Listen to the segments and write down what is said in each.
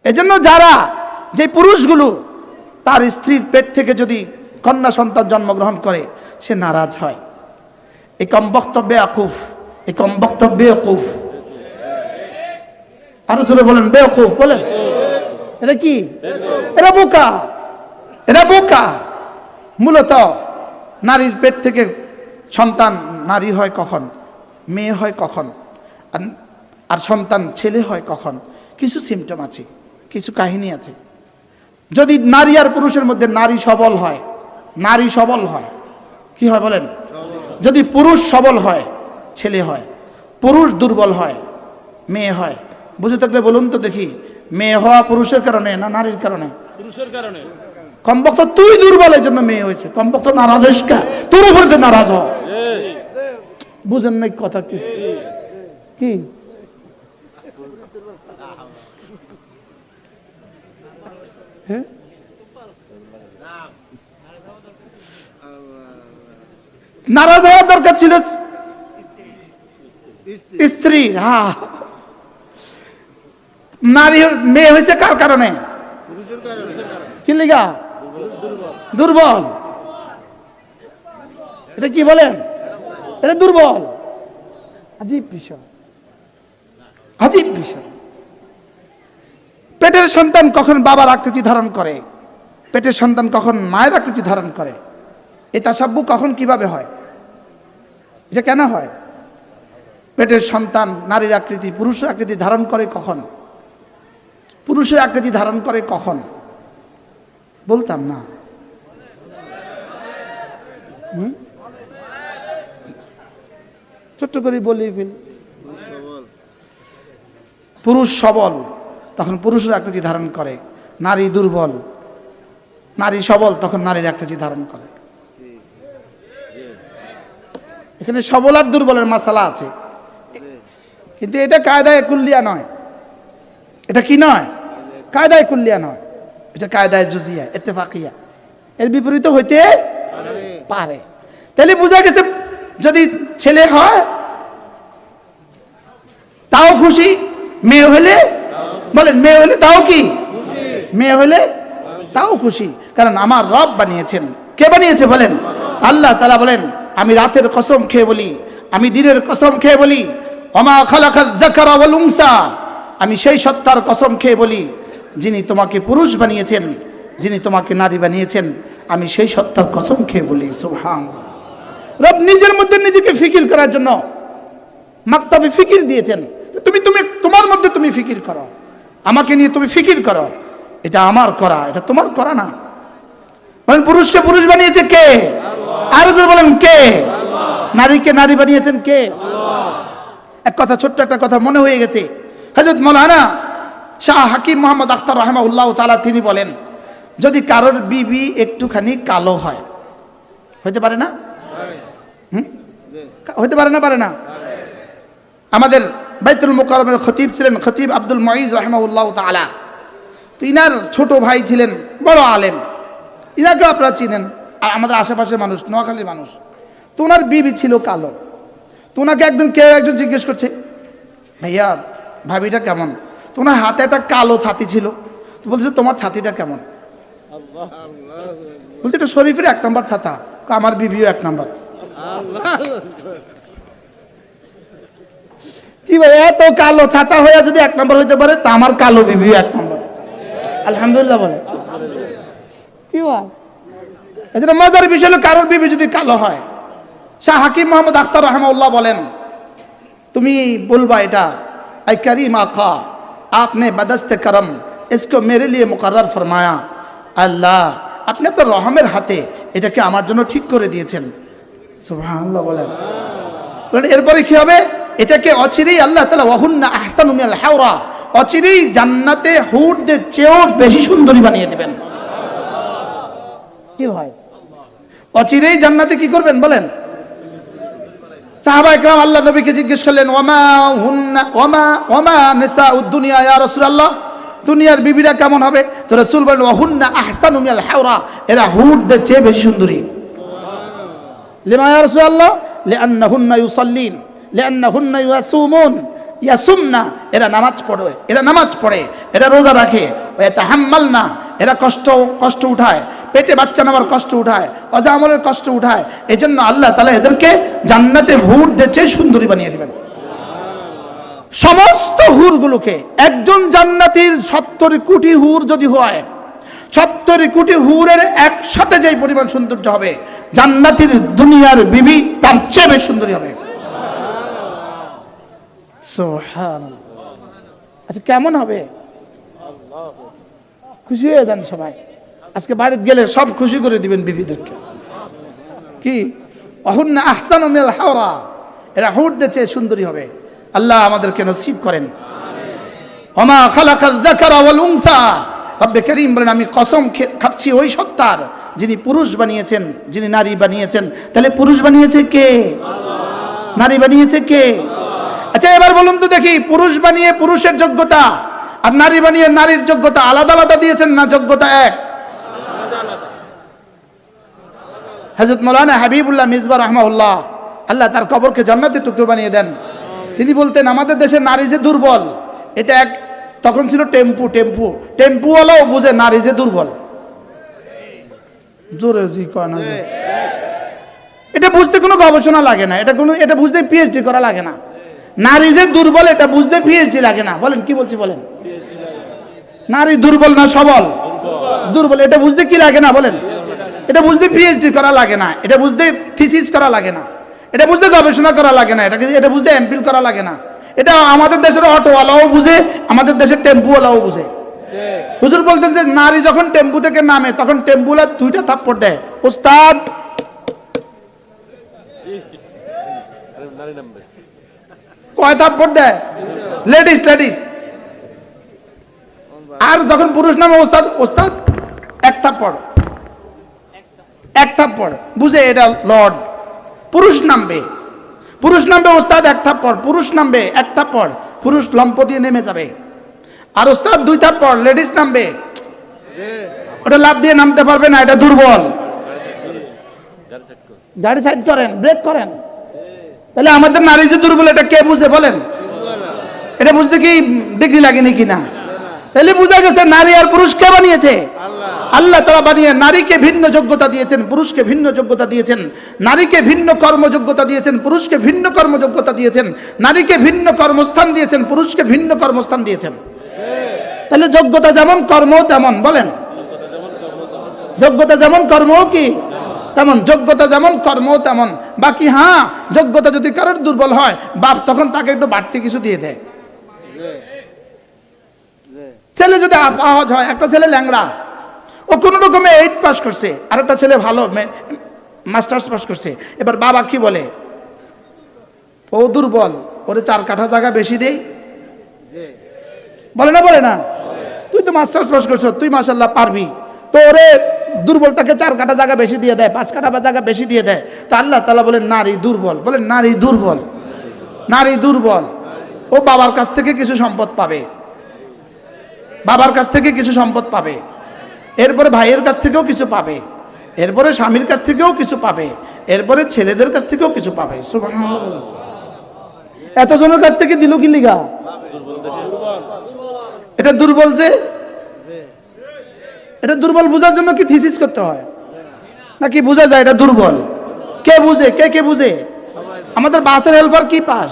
এজন্য যারা যে পুরুষগুলো তার স্ত্রীর পেট থেকে যদি কন্যা সন্তান জন্মগ্রহণ করে সে নারাজ হয়, এই কম বক্তব্যে আকুফ, এই কম বক্তব্যে আকুফ। আরো জোরে বলেন বেওকুফ, বলেন এটা কি? এরা বোকা, এরা বোকা। মূলত নারীর পেট থেকে সন্তান নারী হয় কখন, মেয়ে হয় কখন, আর সন্তান ছেলে হয় কখন, কিছু সিমটম আছে, কিছু কাহিনী আছে। যদি নারী আর পুরুষের মধ্যে নারী সবল হয়, নারী সবল হয়, কি হয় বলেন? যদি পুরুষ সবল হয় ছেলে হয়, পুরুষ দুর্বল হয় মেয়ে হয়। বুঝে থাকলে বলুন তো দেখি, মেয়ে হওয়া পুরুষের কারণে না নারীর কারণে? পুরুষের কারণে। কমপক্ষে তুই দুর্বল এই জন্য মেয়ে হয়েছে, কমপক্ষে নারাজ হইস কা, তোর উপরে তো নারাজ হ। বুঝেন নাই কথা কি? কি নারাজ হওয়ার দরকার ছিল স্ত্রী। হ্যাঁ, নারী মেয়ে হয়েছে কার কারণে? কি লিগা? দুর্বল। এটা কি বলেন? এটা দুর্বল। আজীব বিষয়, আজীব বিষয়। পেটের সন্তান কখন বাবার আকৃতি ধারণ করে, পেটের সন্তান কখন মায়ের আকৃতি ধারণ করে, এই তাসাব্বু কখন কিভাবে হয়, এটা কেন হয়? পেটের সন্তান নারীর আকৃতি পুরুষের আকৃতি ধারণ করে কখন, পুরুষের আকৃতি ধারণ করে কখন? বলতাম না। ছোট্ট করে বলি ফেল। পুরুষ সবল তখন পুরুষের আকৃতি ধারণ করে, নারী দুর্বল, নারী সবল তখন নারীর আকৃতি ধারণ করে। এখানে সবল আর দুর্বলের মাসালা আছে, কিন্তু এটা কায়দায়ে কুল্লিয়া নয়। এটা কি নয়? কায়দায়ে কুল্লিয়া নয়, এটা কায়দায়ে জুজিয়া ইত্তেফাকিয়া, এর বিপরীত হইতে পারে। তাহলে বোঝা গেছে যদি ছেলে হয় তাও খুশি, মেয়ে হলে বলেন মেয়ে হলে তাও কি? মেয়ে হলে তাও খুশি। কারণ আমার রব বানিয়েছেন। কে বানিয়েছে বলেন? আল্লাহ তাআলা বলেন, আমি রাতের কসম খেয়ে বলি, আমি দিনের কসম খেয়ে বলি, ওমা খালাকায যাকারা ওয়াল উনসা, আমি সেই সত্তার কসম খেয়ে বলি যিনি তোমাকে পুরুষ বানিয়েছেন, যিনি তোমাকে নারী বানিয়েছেন, আমি সেই সত্তার কসম খেয়ে বলি। সুবহানাল্লাহ। রব নিজের মধ্যে নিজেকে ফিকির করার জন্য মাকতাবে ফিকির দিয়েছেন। তুমি তোমার মধ্যে তুমি ফিকির করো, আমাকে নিয়ে তুমি ফিকির করো। এটা আমার করা, এটা তোমার করা না। বলেন পুরুষকে পুরুষ বানিয়েছে কে? আর যদি বলেন কে? নারীকে নারী বানিয়েছেন কে? এক কথা, ছোট্ট একটা কথা মনে হয়ে গেছে। হযরত মাওলানা শাহ হাকিম মোহাম্মদ আখতার রাহিমাহুল্লাহ তাআলা তিনি বলেন, যদি কারোর বিবি একটুখানি কালো হয়, হইতে পারে না? হইতে পারে না? পারে না? আমাদের বাইতুল মুকাররমের খতিব ছিলেন খতিব আব্দুল মুঈজ রাহিমাহুল্লাহ তাআলা। তো ইনার ছোট ভাই ছিলেন বড় আলেম, ইনাকে আপনারা চিনেন, আর আমাদের আশেপাশের মানুষ, নোয়াখালীর মানুষ। তো ওনার বিবি ছিল কালো। তো ওনাকে একজন জিজ্ঞেস করছে, ভাইয়া ভাবিটা কেমন? তো ওনার হাতে একটা কালো ছাতি ছিল। তো বলছে তোমার ছাতিটা কেমন? বলছে এটা শরীফের 1 নম্বর ছাতা। আমার বিবিও 1 নম্বর। কি ভাই, এত কালো ছাতা হয়ে যদি 1 নম্বর হইতে পারে, তা আমার কালো বিবিও 1 নম্বর। আলহামদুলিল্লাহ বলে। কি ভাই, এটা মজার বিষয় হলো কারোর বিবি যদি কালো হয়। শাহ হাকিম মোহাম্মদ আখতার রাহিমাহুল্লাহ বলেন, তুমি বলবা এটা, আই করিম আকা आपने बदस्ते करम इसको मेरे लिए मुकर्रर फरमाया, আল্লাহ আপনি আপনার রহমের হাতে এটাকে আমার জন্য ঠিক করে দিয়েছেন। সুবহানাল্লাহ বলেন। এরপরে কি হবে? এটাকে অচিরেই আল্লাহ তাআলা ওয়াহুন্না আহসানু মিনাল হাওরা, অচিরেই জান্নাতে হুরদের চেয়েও বেশি সুন্দরী বানিয়ে দিবেন। কি ভাই, অচিরেই জান্নাতে কি করবেন বলেন? সাহাবা ইকরাম আল্লাহ নবীকে জিজ্ঞেস করলেন, ওমা নিসাউদ দুনিয়া ইয়া রাসূলুল্লাহ, দুনিয়ার বিবিরা কেমন হবে? তো রাসূল বলেন, ওয়াহুন্না আহসানু মিনাল হাওরা, এরা হুরদের চেয়ে বেশি সুন্দরী। লিমা ইয়া রাসূলুল্লাহ? লিআন্নাহুন্না ইউসাল্লিন, লিআন্নাহুন্না ইয়াসুমুন, ইয়াসুমনা, এরা নামাজ পড়ে, এরা নামাজ পড়ে, এরা রোজা রাখে। ওয়াতাহাম্মালনা, এরা কষ্ট উঠায়, পেটে বাচ্চা নেওয়ার কষ্ট উঠায়, অজামলের কষ্ট উঠায়। এজন্য আল্লাহ তাআলা এদেরকে জান্নাতে হুরদের চেয়ে সুন্দরী বানিয়ে দিবেন। সমস্ত হুরগুলোকে, একজন জান্নাতীর 70 কোটি হুর যদি হয়, 70 কোটি হুরের একসাথে যেই পরিমাণ সৌন্দর্য হবে, জান্নাতীর দুনিয়ার বিবি তার চেয়ে বেশি সুন্দরী হবে। সুবহানাল্লাহ। আচ্ছা কেমন হবে? খুশি হয়ে যান সবাই। আজকে বাড়িতে গেলে সব খুশি করে দিবেন বিবিদেরকে। কি অহুন্না আহসানু মিনাল হাওরা, এরা হুরদের চেয়ে সুন্দরী হবে। আল্লাহ আমাদেরকে নসিব করেন। ওমা খালাকাল যাকারা ওয়াল উনসা, রব্বে করিম বলেন আমি কসম খাচ্ছি ওই সত্তার যিনি পুরুষ বানিয়েছেন, যিনি নারী বানিয়েছেন। তাহলে পুরুষ বানিয়েছে কে? আল্লাহ। নারী বানিয়েছে কে? আচ্ছা এবার বলুন তো দেখি, পুরুষ বানিয়ে পুরুষের যোগ্যতা আর নারী বানিয়ে নারীর যোগ্যতা আলাদা আলাদা দিয়েছেন না যোগ্যতা এক? হযরত মাওলানা হাবিবুল্লাহ মিসবাহ রাহমাহুল্লাহ, আল্লাহ তার কবরকে জান্নাতের টুকরো বানিয়ে দেন। তিনি বলতেন আমাদের দেশের নারী যে দুর্বল, এটা এক তখন ছিল টেম্পুওয়ালাও বুঝে নারী যে দুর্বল। জোরে জি কয় না, এটা বুঝতে কোনো গবেষণা লাগে না, এটা বুঝতে পিএইচডি করা লাগে না। নারী যে দুর্বল এটা বুঝতে পিএইচডি লাগে না। বলেন কি বলছি বলেন? নারী দুর্বল না সবল? দুর্বল। এটা বুঝতে কি লাগে না বলেন? এটা বুঝতে পিএইচডি করা লাগে না, এটা বুঝতে থিসিস করা লাগে না, এটা বুঝতে গবেষণা করা লাগে না, এটা বুঝতে এমফিল করা লাগে না। এটা আমাদের দেশের অটোওয়ালাও বুঝে, আমাদের দেশের টেম্পুওয়ালাও বুঝে। হুজুর বলতেন যে নারী যখন টেম্পু থেকে নামে তখন টেম্পুওয়ালা 2টা থাপ্পড় দেয়। ওস্তাদ কয় থাপ্পড় দেয়? লেডিস। আর যখন পুরুষ নামে ওস্তাদ এক থাপ্পড় বুঝে এটা লর্ড। পুরুষ নামবে ওস্তাদ এক থাপ্পড়, পুরুষ নামবে এক থাপ্পড়, পুরুষ লম্প দিয়ে নেমে যাবে। আর ওস্তাদ 2 থাপ্পড়, লেডিস নামবে, ওটা লাভ দিয়ে নামতে পারবে না, এটা দুর্বল। গাড়ি সাইড করেন, ব্রেক করেন। তাহলে আমাদের নারী যে দুর্বল এটা কে বুঝে বলেন? এটা বুঝতে কি ডিগ্রি লাগেনি কিনা? তাহলে বোঝা গেছে নারী আর পুরুষ কে বানিয়েছে? আল্লাহ তাআলা বানিয়ে নারীকে ভিন্ন যোগ্যতা দিয়েছেন, পুরুষকে ভিন্ন যোগ্যতা দিয়েছেন। নারীকে ভিন্ন কর্মযোগ্যতা দিয়েছেন, পুরুষকে ভিন্ন কর্মযোগ্যতা দিয়েছেন। নারীকে ভিন্ন কর্মস্থান দিয়েছেন, পুরুষকে ভিন্ন কর্মস্থান দিয়েছেন। তাহলে যোগ্যতা যেমন কর্ম তেমন, বলেন যোগ্যতা যেমন কর্ম কি তেমন, যোগ্যতা যেমন কর্ম তেমন। বাকি হ্যাঁ, যোগ্যতা যদি কারোর দুর্বল হয় বাপ তখন তাকে একটু বাড়তি কিছু দিয়ে দেয়। ছেলে যদি আহজ হয়, একটা ছেলে ল্যাংড়া, ও কোনো রকমে 8 পাস করছে, আর একটা ছেলে ভালো মাস্টার্স পাস করছে, এবার বাবা কি বলে? ও দুর্বল, ওরে 4 কাঠা জায়গা বেশি দেই। বলে না? তুই তো মাস্টার্স পাস করছ, তুই মাশাআল্লাহ পারবি, তো ওরে দুর্বলটাকে 4 কাঠা জায়গা বেশি দিয়ে দেয়, 5 কাঠা জায়গা বেশি দিয়ে দেয়। তো আল্লাহ তাআলা বলেন নারী দুর্বল। বলেন নারী দুর্বল। ও বাবার কাছ থেকে কিছু সম্পদ পাবে, এরপরে ভাইয়ের কাছ থেকেও কিছু পাবে, এরপরে স্বামীর কাছ থেকেও কিছু পাবে, এরপরে ছেলেদের কাছ থেকেও কিছু পাবে। সুবহানাল্লাহ। এতজনের কাছ থেকে দিল কি লিগা? এটা দুর্বল যে, এটা দুর্বল বোঝার জন্য কি থিসিস করতে হয় নাকি বোঝা যায় এটা দুর্বল? কে বুঝে? কে বুঝে? আমাদের বাসের হেল্পার কি পাস?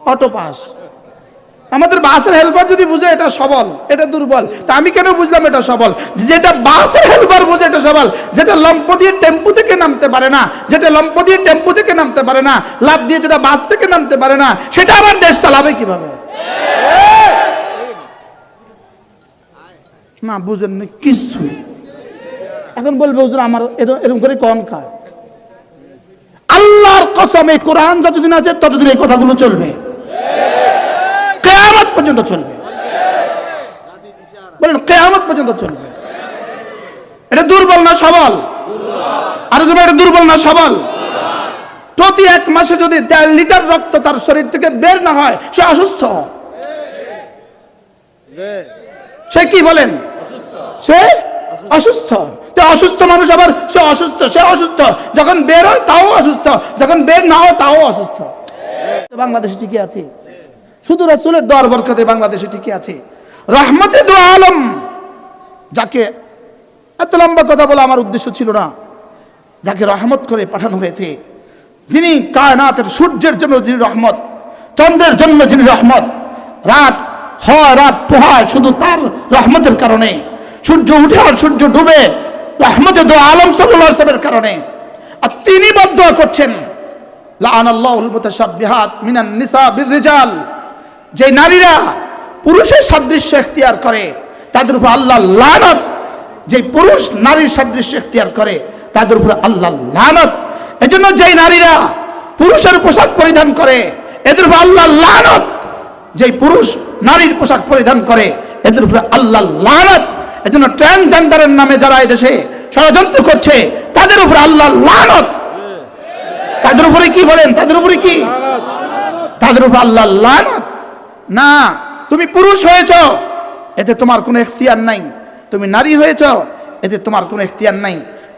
Auto pass. আমাদের বাসের হেল্পার যদি বুঝে এটা সবল, এটা দুর্বল, তা আমি কেন বুঝলাম এটা সবল? যেটা বাসের হেল্পার বুঝে এটা সবল, যেটা লম্প দিয়ে টেম্পু থেকে নামতে পারে না, লাভ দিয়ে যেটা বাস থেকে নামতে পারে না, সেটা আবার দেশ চালাবে কিভাবে? না বুঝেন না কিছুই। এখন বলবে হুজুর আমার এরকম করে কম খায়। আল্লাহর কসম এই কোরআন যতদিন আছে ততদিন এই কথাগুলো চলবে, কিয়ামত পর্যন্ত চলবে। বলেন কিয়ামত পর্যন্ত চলবে। এটা দুর্বল না সবল? আর যদি এটা দুর্বল না সবল? প্রতি 1 মাসে যদি 1.5 লিটার রক্ত তার শরীর থেকে বের না হয় সে অসুস্থ। সে কি বলেন? সে অসুস্থ। তো অসুস্থ মানুষ আবার সে অসুস্থ যখন বের হয় তাও অসুস্থ, যখন বের না হয় তাও অসুস্থ। বাংলাদেশে টিকে আছে, শুধু রাসূলের দোয়ার বরকতে বাংলাদেশে টিকে আছে। রহমতে দু আলম, যাকে এত লম্বা কথা বলা আমার উদ্দেশ্য ছিল না, যাকে রহমত করে পাঠানো হয়েছে, যিনি কায়নাতের সূর্যের জন্য যিনি রহমত, চন্দ্রের জন্য যিনি রহমত, রাত হয় রাত পোহায় শুধু তার রহমতের কারণে, সূর্য উঠে আর সূর্য ডুবে রহমতে দু আলম সাল্লাল্লাহু আলাইহি ওয়াসাল্লামের কারণে। আর তিনি বদদুয়া করছেন, লাআনাল্লাহুল মুতাশাব্বিহাত মিনান নিসা বিররিজাল, যে নারীরা পুরুষের সাদৃশ্য ইখতিয়ার করে তাদের উপর আল্লাহ লানত, যে পুরুষ নারীর সাদৃশ্য ইখতিয়ার করে তাদের উপর আল্লাহ লানত। এজন্য যে নারীরা পুরুষের পোশাক পরিধান করে এদের উপর আল্লাহ লানত, যে পুরুষ নারীর পোশাক পরিধান করে এদের উপর আল্লাহ লানত। এজন্য ট্রান্সজেন্ডারের নামে যারা এদেশে ষড়যন্ত্র করছে তাদের উপর আল্লাহ লানত। তাদের উপরে কি বলেন? তাদের উপরে কি? তাদের উপর আল্লাহ লানত। না, তুমি পুরুষ হয়েছ এতে তোমার কোনো ইখতিয়ার নাই, তুমি নারী হয়েছ এতে তোমার কোনো ইখতিয়ার নাই।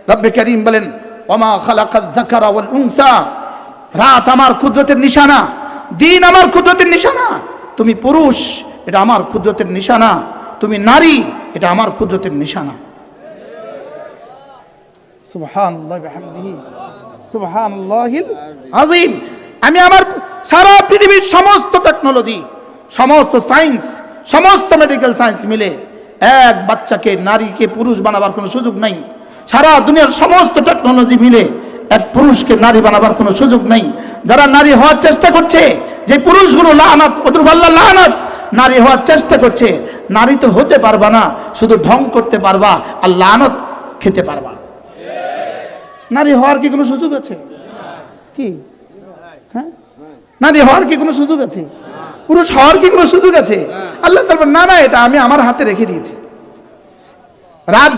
রব্বে কারীম বলেন, ওমা খালাকায যাকারা ওয়াল উনসা, রাত আমার কুদরতের নিশানা, দিন আমার কুদরতের নিশানা। তুমি পুরুষ, এটা আমার কুদরতের নিশানা, তুমি নারী, এটা আমার কুদরতের নিশানা। সুবহানাল্লাহি ওয়া বিহামদিহি সুবহানাল্লাহিল আযীম। আমি আমার সারা পৃথিবীর সমস্ত টেকনোলজি, সমস্ত সায়েন্স, সমস্ত মেডিকেল সায়েন্স মিলে এক বাচ্চাকে নারীকে পুরুষ বানাবার কোনো সুযোগ নাই। সারা দুনিয়ার সমস্ত টেকনোলজি মিলে এক পুরুষকে নারী বানাবার কোনো সুযোগ নাই। যারা নারী হওয়ার চেষ্টা করছে, যে পুরুষগুলো লানত, ওদের আল্লাহ লানত, নারী হওয়ার চেষ্টা করছে, নারী তো হতে পারবা না, শুধু ঢং করতে পারবা আর লানত খেতে পারবা। নারী হওয়ার কি কোনো সুযোগ আছে? কি হ্যাঁ, নারী হওয়ার কি কোনো সুযোগ আছে? পুরুষ হওয়ার কি কোনো সুযোগ আছে? আল্লাহ তাআলা না, না, এটা আমি আমার হাতে রেখে দিয়েছি। রাত